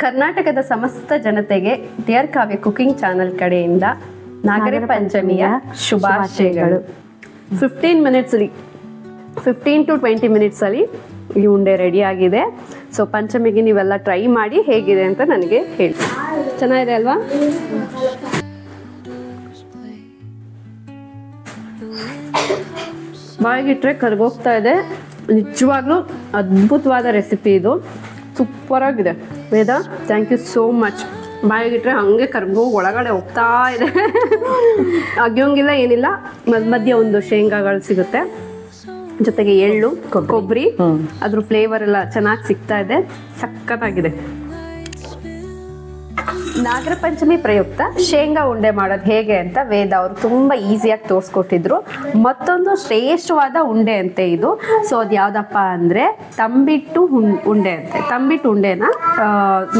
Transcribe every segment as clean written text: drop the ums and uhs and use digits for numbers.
ಕರ್ನಾಟಕದ ಸಮಸ್ತ ಜನತೆಗೆ ಡಿಯರ್ ಕಾವ್ಯ ಕುಕಿಂಗ್ ಚಾನೆಲ್ ಕಡೆಯಿಂದ ನಾಗರ ಪಂಚಮಿಯ ಶುಭಾಶಯಗಳು. 15 to 20 ಮಿನಿಟ್ಸ್ ಅಲ್ಲಿ ಈ ಉಂಡೆ ರೆಡಿ ಆಗಿದೆ. ಸೊ ಪಂಚಮಿಗೆ ನೀವೆಲ್ಲ ಟ್ರೈ ಮಾಡಿ ಹೇಗಿದೆ ಅಂತ ನನಗೆ ಹೇಳಿ. ಚೆನ್ನಾಗಿದೆ ಅಲ್ವಾ? ಬಾಯಿಗಿಟ್ರೆ ಕರ್ಗೋಗ್ತಾ ಇದೆ. ನಿಜವಾಗ್ಲೂ ಅದ್ಭುತವಾದ ರೆಸಿಪಿ ಇದು. ಸೂಪರ್ ಆಗಿದೆ. ವೇದ, ಥ್ಯಾಂಕ್ ಯು ಸೋ ಮಚ್. ಬಾಯಿಗಿಟ್ರೆ ಹಂಗೆ ಕರ್ಗೋ ಒಳಗಡೆ ಹೋಗ್ತಾ ಇದೆ. ಅಗಿಯೋಂಗಿಲ್ಲ ಏನಿಲ್ಲ. ಮಧ್ಯ ಒಂದು ಶೇಂಗಾಗಳು ಸಿಗುತ್ತೆ, ಜೊತೆಗೆ ಎಳ್ಳು, ಕೊಬ್ಬರಿ, ಅದ್ರ ಫ್ಲೇವರ್ ಎಲ್ಲ ಚೆನ್ನಾಗಿ ಸಿಗ್ತಾ ಇದೆ. ಸಖತ್ತಾಗಿದೆ. ನಾಗರ ಪಂಚಮಿ ಪ್ರಯುಕ್ತ ಶೇಂಗಾ ಉಂಡೆ ಮಾಡೋದು ಹೇಗೆ ಅಂತ ವೇದ ಅವರು ತುಂಬಾ ಈಸಿಯಾಗಿ ತೋರಿಸ್ಕೊಟ್ಟಿದ್ರು. ಮತ್ತೊಂದು ಶ್ರೇಷ್ಠವಾದ ಉಂಡೆ ಅಂತೆ ಇದು. ಸೊ ಅದು ಯಾವ್ದಪ್ಪ ಅಂದ್ರೆ ತಂಬಿಟ್ಟು ಉಂಡೆ ಅಂತೆ. ತಂಬಿಟ್ಟು ಉಂಡೆನ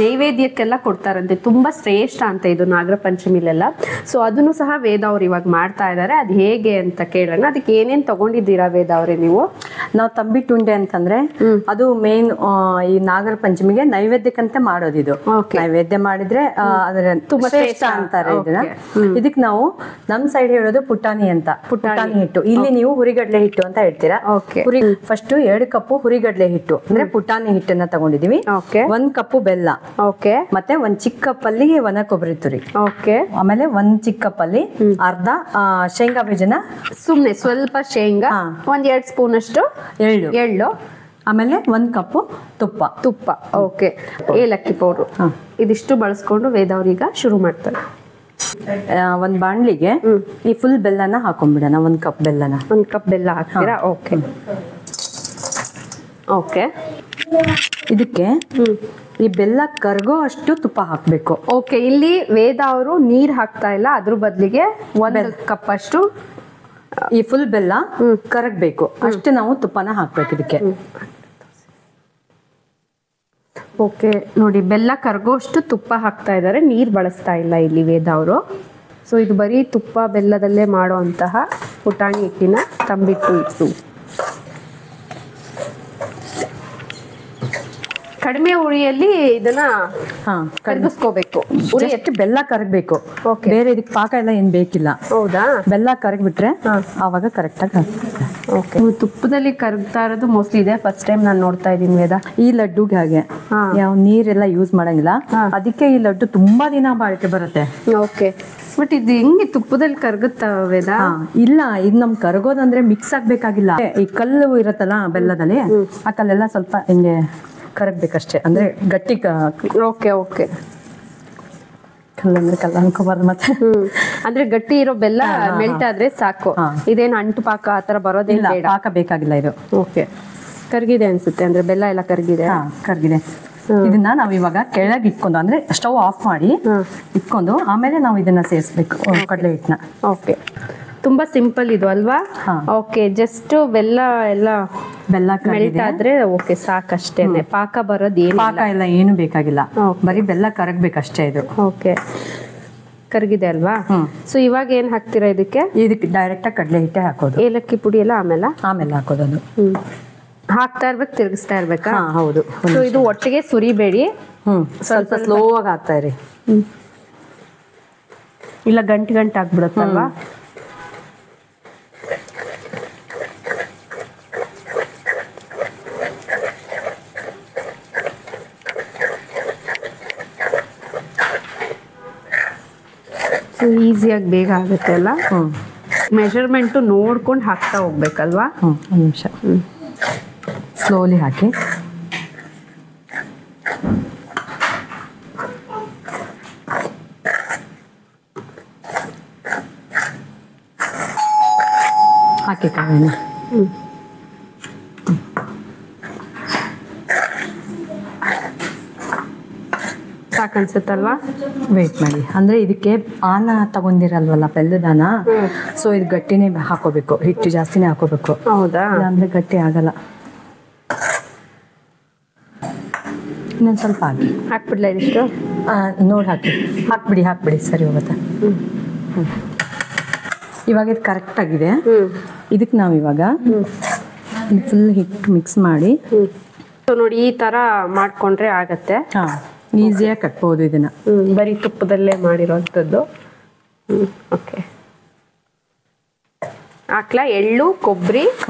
ನೈವೇದ್ಯಕ್ಕೆಲ್ಲ ಕೊಡ್ತಾರಂತೆ. ತುಂಬಾ ಶ್ರೇಷ್ಠ ಅಂತ ಇದು ನಾಗರ ಪಂಚಮಿಲೆಲ್ಲ. ಸೊ ಅದನ್ನು ಸಹ ವೇದ ಅವ್ರು ಇವಾಗ ಮಾಡ್ತಾ ಇದ್ದಾರೆ. ಅದು ಹೇಗೆ ಅಂತ ಕೇಳೋಣ. ಅದಕ್ಕೆ ಏನೇನ್ ತಗೊಂಡಿದ್ದೀರಾ ವೇದ ಅವ್ರೆ ನೀವು? ನಾವು ತಂಬಿಟ್ಟು ಉಂಡೆ ಅಂತಂದ್ರೆ ಅದು ಮೇನ್ ಈ ನಾಗರ ಪಂಚಮಿಗೆ ನೈವೇದ್ಯಕ್ಕಂತ ಮಾಡೋದಿದು. ನೈವೇದ್ಯ ಮಾಡಿದ್ರೆ ತುಂಬಾ ಶ್ರೇಷ್ಠ ಅಂತಾರೆ ಇದನ್ನ. ಇದಕ್ ನಾವು ನಮ್ ಸೈಡ್ ಹೇಳೋದು ಪುಟಾಣಿ ಅಂತ. ಪುಟಾಣಿ ಹಿಟ್ಟು. ಇಲ್ಲಿ ನೀವು ಹುರಿಗಡ್ಲೆ ಹಿಟ್ಟು ಅಂತ ಹೇಳ್ತೀರಾ. ಫಸ್ಟ್ 2 ಕಪ್ ಹುರಿಗಡ್ಲೆ ಹಿಟ್ಟು ಅಂದ್ರೆ ಪುಟಾಣಿ ಹಿಟ್ಟನ್ನ ತಗೊಂಡಿದೀವಿ. 1 ಕಪ್ ಬೆಲ್ಲ, ಮತ್ತೆ 1 ಚಿಕ್ಕ ಕಪ್ ಅಲ್ಲಿ ಒಣ ಕೊಬ್ಬರಿ ತುರಿ, ಆಮೇಲೆ 1 ಚಿಕ್ಕ ಕಪ್ ಅಲ್ಲಿ ಅರ್ಧ ಶೇಂಗಾ ಬೀಜನ, ಸುಮ್ನೆ ಸ್ವಲ್ಪ ಶೇಂಗಾ, 1-2 ಸ್ಪೂನ್ ಅಷ್ಟು ಎಳ್ಳು, ಆಮೇಲೆ 1 ಕಪ್ ತುಪ್ಪ. ಓಕೆ. ಏಲಕ್ಕಿ ಪೌಡ್ರು. ಇದಿಷ್ಟು ಬಳಸ್ಕೊಂಡು ವೇದ ಅವ್ರೀಗ ಶುರು ಮಾಡ್ತಾರೆ. ಒಂದ್ ಬಾಣ್ಲಿಗೆ ಈ ಫುಲ್ ಬೆಲ್ಲನ ಹಾಕೊಂಡ್ಬಿಡೋಣ. 1 ಕಪ್ ಬೆಲ್ಲನ. 1 ಕಪ್ ಬೆಲ್ಲ ಹಾಕ್ತೀರಾ? ಓಕೆ. ಇದಕ್ಕೆ ಈ ಬೆಲ್ಲ ಕರ್ಗೋ ಅಷ್ಟು ತುಪ್ಪ ಹಾಕ್ಬೇಕು. ಓಕೆ. ಇಲ್ಲಿ ವೇದ ಅವರು ನೀರ್ ಹಾಕ್ತಾ ಇಲ್ಲ, ಅದ್ರ ಬದಲಿಗೆ 1 ಕಪ್ ಅಷ್ಟು ಈ ಫುಲ್ ಬೆಲ್ಲ ಕರಗಬೇಕು ಅಷ್ಟು ನಾವು ತುಪ್ಪನ ಹಾಕ್ಬೇಕು ಇದಕ್ಕೆ. ಓಕೆ. ನೋಡಿ, ಬೆಲ್ಲ ಕರ್ಗೋಷ್ಟು ತುಪ್ಪ ಹಾಕ್ತಾ ಇದ್ದಾರೆ, ನೀರ್ ಬಳಸ್ತಾ ಇಲ್ಲ ಇಲ್ಲಿ ವೇದ ಅವರು. ಸೊ ಇದು ಬರೀ ತುಪ್ಪ ಬೆಲ್ಲದಲ್ಲೇ ಮಾಡುವಂತಹ ಪುಟಾಣಿ ಹಿಟ್ಟಿನ ತಂಬಿಟ್ಟು ಹಿಟ್ಟು. ಕಡಿಮೆ ಉರಿಯಲ್ಲಿ ಇದನ್ನ ಕರಗಿಸ್ಕೋಬೇಕು. ಉರಿ ಎಷ್ಟು ಬೆಲ್ಲ ಕರಗಬೇಕು, ಬೇರೆ ಇದಕ್ಕೆ ಪಾಕ ಎಲ್ಲ ಏನ್ ಬೇಕಿಲ್ಲ. ಹೌದಾ? ಬೆಲ್ಲ ಕರಗ್ಬಿಟ್ರೆ ಆವಾಗ ಕರೆಕ್ಟ್ ಆಗಿ ಓಕೆ. ತುಪ್ಪದಲ್ಲಿ ಕರಗ್ತಾ ಇರೋದು ಮೋಸ್ಟ್ಲಿ ಇದೆ, ಫಸ್ಟ್ ಟೈಮ್ ನಾನು ನೋಡ್ತಾ ಇದ್ದೀನಿ ವೇದ. ಈ ಲಡ್ಡುಗೆ ಹಾಗೆ ಯಾವ ನೀರೆಲ್ಲ ಯೂಸ್ ಮಾಡಂಗಿಲ್ಲ, ಅದಕ್ಕೆ ಈ ಲಡ್ಡು ತುಂಬಾ ದಿನ ಬಾಳಿಕೆ ಬರುತ್ತೆ. ಓಕೆ. ಬಟ್ ಇದು ಹೆಂಗೆ ತುಪ್ಪದಲ್ಲಿ ಕರಗುತ್ತಾ ವೇದ? ಇಲ್ಲ, ಇದು ನಮ್ ಕರಗೋದಂದ್ರೆ ಮಿಕ್ಸ್ ಆಗ್ಬೇಕಾಗಿಲ್ಲ. ಈ ಕಲ್ಲು ಇರತ್ತಲ್ಲ ಬೆಲ್ಲದಲ್ಲಿ, ಆ ಕಲ್ಲೆಲ್ಲ ಸ್ವಲ್ಪ ಹಿಂಗೆ ಕರಗ್ಬೇಕಷ್ಟೇ, ಅಂದ್ರೆ ಗಟ್ಟಿ. ಓಕೆ. ಕಲ್ಲಂದ್ರೆ ಕಲ್ಲ ಅನ್ಕೋಬಾರ್ದು ಮತ್ತೆ. ಅಂದ್ರೆ ಗಟ್ಟಿ ಇರೋ ಬೆಲ್ಲ ಮೆಲ್ಟ್ ಆದ್ರೆ ಸಾಕು. ಇದೇನು ಅಂಟು ಪಾಕ ಆತರ ಬರೋದಿಲ್ಲ, ಪಾಕ ಬೇಕಾಗಿಲ್ಲ ಇದು. ಓಕೆ. ಕರ್ಗಿದೆ ಅನ್ಸುತ್ತೆ, ಅಂದ್ರೆ ಬೆಲ್ಲ ಎಲ್ಲ ಕರ್ಗಿದೆ. ಕರ್ಗಿದೆ. ಇದನ್ನ ನಾವ್ ಇವಾಗ ಕೆಳಗೆ ಇಟ್ಕೊಂಡು, ಅಂದ್ರೆ ಸ್ಟವ್ ಆಫ್ ಮಾಡಿ ಇಟ್ಕೊಂಡು ಆಮೇಲೆ ನಾವು ಇದನ್ನ ಸೇರಿಸ್ಬೇಕು ಕಡಲೆ ಹಿಟ್ಟನ್ನ. ಓಕೆ. ತುಂಬಾ ಸಿಂಪಲ್ ಇದು ಅಲ್ವಾ? ಓಕೆ. ಜಸ್ಟ್ ಬೆಲ್ಲ ಮೆಲ್ಟ್ ಆದ್ರೆ ಓಕೆ, ಸಾಕಷ್ಟೇನೆ. ಪಾಕ ಬರೋದು ಪಾಕ ಎಲ್ಲ ಏನು ಬೇಕಾಗಿಲ್ಲ, ಬರೀ ಬೆಲ್ಲ ಕರಗ್ಬೇಕಷ್ಟೇ ಇದು. ಓಕೆ. ಕರಗಿದೆ ಅಲ್ವಾ? ಸೊ ಇವಾಗ ಏನ್ ಹಾಕ್ತೀರಾ ಇದಕ್ಕೆ? ಇದಕ್ಕೆ ಡೈರೆಕ್ಟ್ ಆಗಿ ಕಡಲೆ ಹಿಟ್ಟೆ ಹಾಕೋದು. ಏಲಕ್ಕಿ ಪುಡಿ ಎಲ್ಲ ಆಮೇಲೆ ಹಾಕೋದು. ಅದು ಹಾಕ್ತಾ ಇರ್ಬೇಕು, ತಿರುಗಿಸ್ತಾ ಇರ್ಬೇಕಾ? ಹೌದು. ಸೊ ಇದು ಒಟ್ಟಿಗೆ ಸುರಿಬೇಡಿ, ಸ್ವಲ್ಪ ಸ್ಲೋ ಆಗಿ ಹಾಕ್ತಾ ಇರಿ, ಇಲ್ಲ ಗಂಟು ಆಗ್ಬಿಡುತ್ತಲ್ವಾ? ಈಸಿಯಾಗಿ ಬೇಗ ಆಗುತ್ತೆ ಅಲ್ಲ? ಮೆಜರ್ಮೆಂಟು ನೋಡ್ಕೊಂಡು ಹಾಕ್ತಾ ಹೋಗ್ಬೇಕಲ್ವಾ? 1 ನಿಮಿಷ ಸ್ಲೋಲಿ ಹಾಕಿ. ಹಾಕಿ ಕಾವೇನ. ಸಾಕನ್ಸುತ್ತಲ್ವಾ? ವೇಟ್ ಮಾಡಿ, ಅಂದ್ರೆ ಇದಕ್ಕೆ ಆನ ತಗೊಂಡಿರಲ್ವಲ್ಲ, ಬೆಲ್ಲದಾನ. ಸೊ ಇದು ಗಟ್ಟಿನೇ ಹಾಕೋಬೇಕು, ಹಿಟ್ಟು ಜಾಸ್ತಿನೇ ಹಾಕೋಬೇಕು. ಹೌದಾ? ಅಂದ್ರೆ ಗಟ್ಟಿ ಆಗಲ್ಲ. ಇನ್ನೊಂದು ಸ್ವಲ್ಪ ಹಾಕ್ಬಿಡ್ಲ ಇದಿಷ್ಟು? ನೋಡಿ ಹಾಕ್ಬಿಡಿ ಸರಿ ಹೋಗುತ್ತೆ. ಇವಾಗ ಇದು ಕರೆಕ್ಟ್ ಆಗಿದೆ. ಇದಕ್ಕೆ ನಾವು ಇವಾಗ ಫುಲ್ ಹಿಟ್ಟು ಮಿಕ್ಸ್ ಮಾಡಿ ನೋಡಿ ಈ ತರ ಮಾಡ್ಕೊಂಡ್ರೆ ಆಗತ್ತೆ. ಈಸಿಯಾಗಿ ಕಟ್ಬೋದು ಇದನ್ನ. ಬರೀ ತುಪ್ಪದಲ್ಲೇ ಮಾಡಿರೋಂಥದ್ದು. ಓಕೆ, ಹಾಕ್ಲಾ ಎಳ್ಳು, ಕೊಬ್ಬರಿ,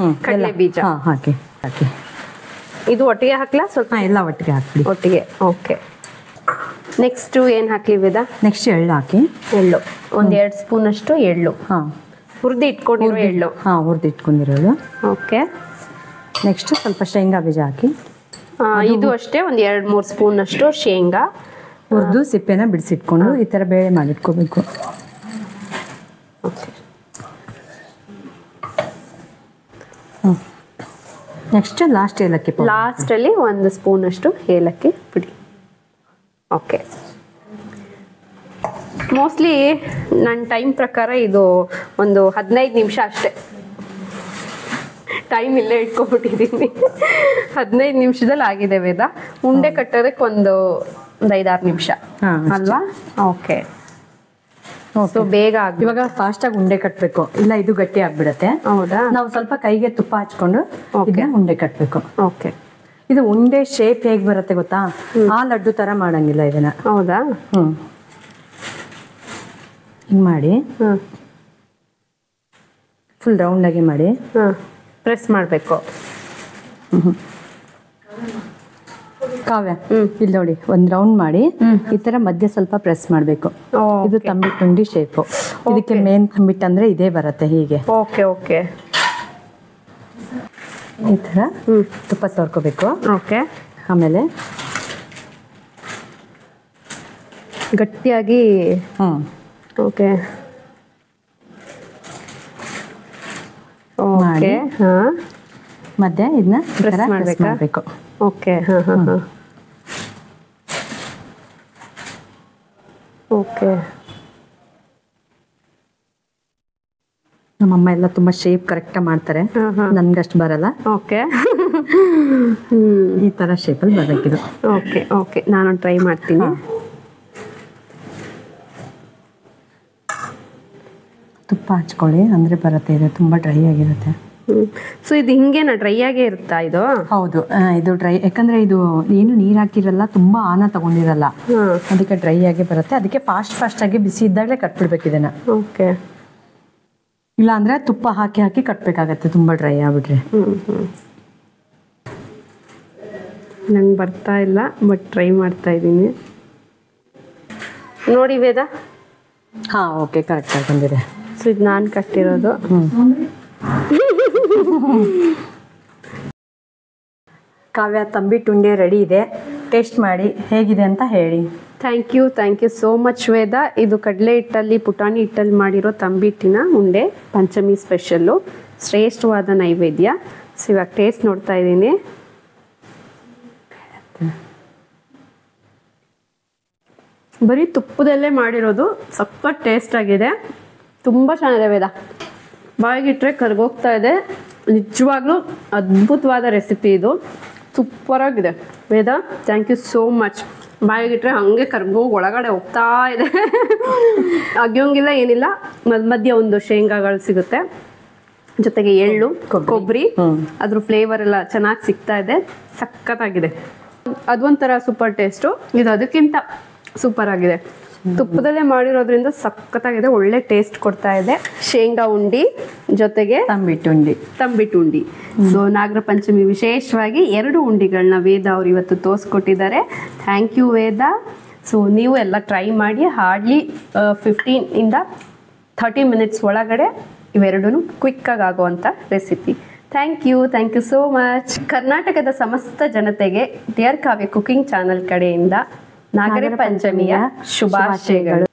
ಕಡಲೆ ಬೀಜ ಹಾಕಿ. ಇದು ಒಟ್ಟಿಗೆ ಹಾಕ್ಲಾ? ಸ್ವಲ್ಪ ಎಲ್ಲ ಒಟ್ಟಿಗೆ ಹಾಕ್ಬಿಡಿ. ಒಟ್ಟಿಗೆ. ಓಕೆ, ನೆಕ್ಸ್ಟ್ ಏನು ಹಾಕ್ಲಿ ವೇದ? ನೆಕ್ಸ್ಟ್ ಎಳ್ಳು ಹಾಕಿ. ಎಳ್ಳು ಒಂದು 2 ಸ್ಪೂನ್ ಅಷ್ಟು ಎಳ್ಳು. ಹುರಿದು ಇಟ್ಕೊಂಡಿರೋ ಎಳ್ಳು. ಹುರಿದು ಇಟ್ಕೊಂಡಿರೋದು. ಓಕೆ, ನೆಕ್ಸ್ಟ್ ಸ್ವಲ್ಪ ಶೇಂಗಾ ಬೀಜ ಹಾಕಿ. ಇದು ಅಷ್ಟೇ ಒಂದು 2-3 ಸ್ಪೂನ್ ಅಷ್ಟು ಶೇಂಗಾ ಹುರಿದು ಸಿಪ್ಪೆನ ಬಿಡಿಸಿಟ್ಕೊಂಡು ಈ ಥರ ಬೇಳೆ ಮಾಡಿಟ್ಕೋಬೇಕು. ಓಕೆ, ನೆಕ್ಸ್ಟ್ ಲಾಸ್ಟ್ ಏಲಕ್ಕಿ ಪೌಡರ್. ಲಾಸ್ಟಲ್ಲಿ 1 ಸ್ಪೂನ್ ಅಷ್ಟು ಏಲಕ್ಕಿ ಪುಡಿ. ಓಕೆ, ಮೋಸ್ಟ್ಲಿ ನನ್ನ ಟೈಮ್ ಪ್ರಕಾರ ಇದು ಒಂದು 15 ನಿಮಿಷ ಅಷ್ಟೇ. ಟೈಮ್ ಇಲ್ಲೇ ಇಟ್ಕೊಬಿಟ್ಟಿದ್ದೀನಿ. 15 ನಿಮಿಷದಲ್ಲಿ ಆಗಿದೆ ವೇದ. ಉಂಡೆ ಕಟ್ಟೋದಕ್ಕೆ ಒಂದು 5-6 ನಿಮಿಷ ಅಲ್ವಾ? ಓಕೆ, ಸೊ ಬೇಗ ಇವಾಗ ಫಾಸ್ಟಾಗಿ ಉಂಡೆ ಕಟ್ಟಬೇಕು, ಇಲ್ಲ ಇದು ಗಟ್ಟಿ ಆಗ್ಬಿಡತ್ತೆ. ಹೌದಾ? ನಾವು ಸ್ವಲ್ಪ ಕೈಗೆ ತುಪ್ಪ ಹಚ್ಕೊಂಡು ಉಂಡೆ ಕಟ್ಟಬೇಕು. ಓಕೆ, ಇದು ಉಂಡೆ ಶೇಪ್ ಹೇಗೆ ಬರುತ್ತೆ ಗೊತ್ತಾ? ಆ ಲಡ್ಡು ತರ ಮಾಡಂಗಿಲ್ಲ ಇದನ್ನ. ಹೌದಾ? ಹಿಂಗೆ ಮಾಡಿ ಫುಲ್ ರೌಂಡ್ ಆಗಿ ಮಾಡಿ ಪ್ರೆಸ್ ಮಾಡಬೇಕು. ಕಾವ್ಯ, ಇಲ್ಲಿ ನೋಡಿ, ಒಂದು ರೌಂಡ್ ಮಾಡಿ ಈ ತರ ಮಧ್ಯೆ ಸ್ವಲ್ಪ ಪ್ರೆಸ್ ಮಾಡಬೇಕು. ಇದು ತಂಬಿಟ್ಟು ಉಂಡಿ ಶೇಪು. ಇದಕ್ಕೆ ಮೇನ್ ತಂಬಿಟ್ಟು ಅಂದ್ರೆ ಇದೇ ಬರುತ್ತೆ. ಹೀಗೆ ಓಕೆ ಓಕೆ, ಈ ತರ ತುಪ್ಪ ಸವರ್ಕೋಬೇಕು. ಓಕೆ, ಆಮೇಲೆ ಗಟ್ಟಿಯಾಗಿ. ಓಕೆ ಮಾಡಿ ಮತ್ತೆ ಇದನ್ನ ಪ್ರೆಸ್ ಮಾಡಬೇಕು. Okay, okay. ನಮ್ಮಮ್ಮ ಎಲ್ಲ ತುಂಬಾ ಶೇಪ್ ಕರೆಕ್ಟ್ ಮಾಡ್ತಾರೆ, ನನ್ಗಷ್ಟು ಬರಲ್ಲ. ಓಕೆ, ಈ ತರ ಶೇಪಲ್ಲಿ ಬರಬೇಕಿದು. ಓಕೆ ಓಕೆ, ನಾನು ಟ್ರೈ ಮಾಡ್ತೀನಿ. ತುಪ್ಪ ಹಚ್ಕೊಳ್ಳಿ ಅಂದ್ರೆ ಬರುತ್ತೆ. ಇದು ತುಂಬಾ ಡ್ರೈ ಆಗಿರುತ್ತೆ. ಸೊ ಇದು ಹಿಂಗೇನಾ ಡ್ರೈ ಆಗೇ ಇರುತ್ತಾ ಇದು? ಹೌದು, ಇದು ಡ್ರೈ. ಯಾಕಂದ್ರೆ ಇದು ಏನು ನೀರ್ ಹಾಕಿರಲ್ಲ, ತುಂಬಾ ಆನ ತಗೊಂಡಿರಲ್ಲ, ಅದಕ್ಕೆ ಡ್ರೈ ಆಗಿ ಬರುತ್ತೆ. ಅದಕ್ಕೆ ಫಾಸ್ಟ್ ಆಗಿ ಬಿಸಿ ಇದ್ದಾಗಲೇ ಕಟ್ಬಿಡ್ಬೇಕು ಇದನ್ನ. ಓಕೆ, ಇಲ್ಲ ಅಂದ್ರೆ ತುಪ್ಪ ಹಾಕಿ ಹಾಕಿ ಕಟ್ಬೇಕಾಗತ್ತೆ, ತುಂಬಾ ಡ್ರೈ ಆಗ್ಬಿಟ್ರೆ. ನಂಗೆ ಬರ್ತಾ ಇಲ್ಲ, ಬಟ್ ಟ್ರೈ ಮಾಡ್ತಾ ಇದ್ದೀನಿ. ನೋಡಿ ವೇದ. ಓಕೆ, ಕರೆಕ್ಟ್ ಆಗಿ ಬಂದಿದೆ. ಸೊ ಇದು ನಾನು ಕಟ್ಟಿರೋದು. ಕಾವ್ಯ, ತಂಬಿಟ್ಟು ಉಂಡೆ ರೆಡಿ ಇದೆ. ಟೇಸ್ಟ್ ಮಾಡಿ ಹೇಗಿದೆ ಅಂತ ಹೇಳಿ. ಥ್ಯಾಂಕ್ ಯು ಸೋ ಮಚ್ ವೇದ. ಇದು ಕಡಲೆ ಹಿಟ್ಟಲ್ಲಿ, ಪುಟಾಣಿ ಹಿಟ್ಟಲ್ಲಿ ಮಾಡಿರೋ ತಂಬಿಟ್ಟಿನ ಉಂಡೆ, ಪಂಚಮಿ ಸ್ಪೆಷಲ್ಲು, ಶ್ರೇಷ್ಠವಾದ ನೈವೇದ್ಯ. ಸೊ ಇವಾಗ ಟೇಸ್ಟ್ ನೋಡ್ತಾ ಇದ್ದೀನಿ. ಬರೀ ತುಪ್ಪದಲ್ಲೇ ಮಾಡಿರೋದು, ಸಖತ್ ಟೇಸ್ಟ್ ಆಗಿದೆ, ತುಂಬ ಚೆನ್ನಾಗಿದೆ ವೇದ. ಬಾಯಿಗಿಟ್ರೆ ಕರ್ಗೋಗ್ತಾ ಇದೆ. ನಿಜವಾಗ್ಲೂ ಅದ್ಭುತವಾದ ರೆಸಿಪಿ ಇದು, ಸೂಪರಾಗಿದೆ Veda. Thank you so much. ಬಾಯಿಗಿಟ್ರೆ ಹಾಗೆ ಕರ್ಗೋಗಿ ಒಳಗಡೆ ಹೋಗ್ತಾ ಇದೆ. ಅಗಿಯೋಂಗಿಲ್ಲ, ಏನಿಲ್ಲ. ಮಧ್ಯ ಒಂದು ಶೇಂಗಾಗಳು ಸಿಗುತ್ತೆ, ಜೊತೆಗೆ ಎಳ್ಳು, ಕೊಬ್ಬರಿ, ಅದ್ರ ಫ್ಲೇವರ್ ಎಲ್ಲ ಚೆನ್ನಾಗಿ ಸಿಗ್ತಾ ಇದೆ. ಸಖತ್ತಾಗಿದೆ. ಅದೊಂಥರ ಸೂಪರ್ ಟೇಸ್ಟು. ಇದು ಅದಕ್ಕಿಂತ ಸೂಪರ್ ಆಗಿದೆ. ತುಪ್ಪದಲ್ಲೇ ಮಾಡಿರೋದ್ರಿಂದ ಸಖತ್ತಾಗಿದೆ, ಒಳ್ಳೆ ಟೇಸ್ಟ್ ಕೊಡ್ತಾ ಇದೆ. ಶೇಂಗಾ ಉಂಡಿ ಜೊತೆಗೆ ತಂಬಿಟ್ಟು ಉಂಡಿ. ಸೊ ನಾಗರ ಪಂಚಮಿ ವಿಶೇಷವಾಗಿ 2 ಉಂಡಿಗಳನ್ನ ವೇದ ಅವರು ಇವತ್ತು ತೋರಿಸ್ಕೊಟ್ಟಿದ್ದಾರೆ. Thank you Veda. ಸೊ ನೀವು ಎಲ್ಲ ಟ್ರೈ ಮಾಡಿ. ಹಾರ್ಡ್ಲಿ 15-30 ಮಿನಿಟ್ಸ್ ಒಳಗಡೆ ಇವೆರಡೂ ಕ್ವಿಕ್ಕಾಗಿ ಆಗುವಂಥ recipe. Thank you so much. ಕರ್ನಾಟಕದ ಸಮಸ್ತ ಜನತೆಗೆ ಡಿಯರ್ ಕಾವ್ಯ ಕುಕಿಂಗ್ ಚಾನಲ್ ಕಡೆಯಿಂದ ನಾಗರ ಪಂಚಮಿಯ ಶುಭಾಶಯಗಳು.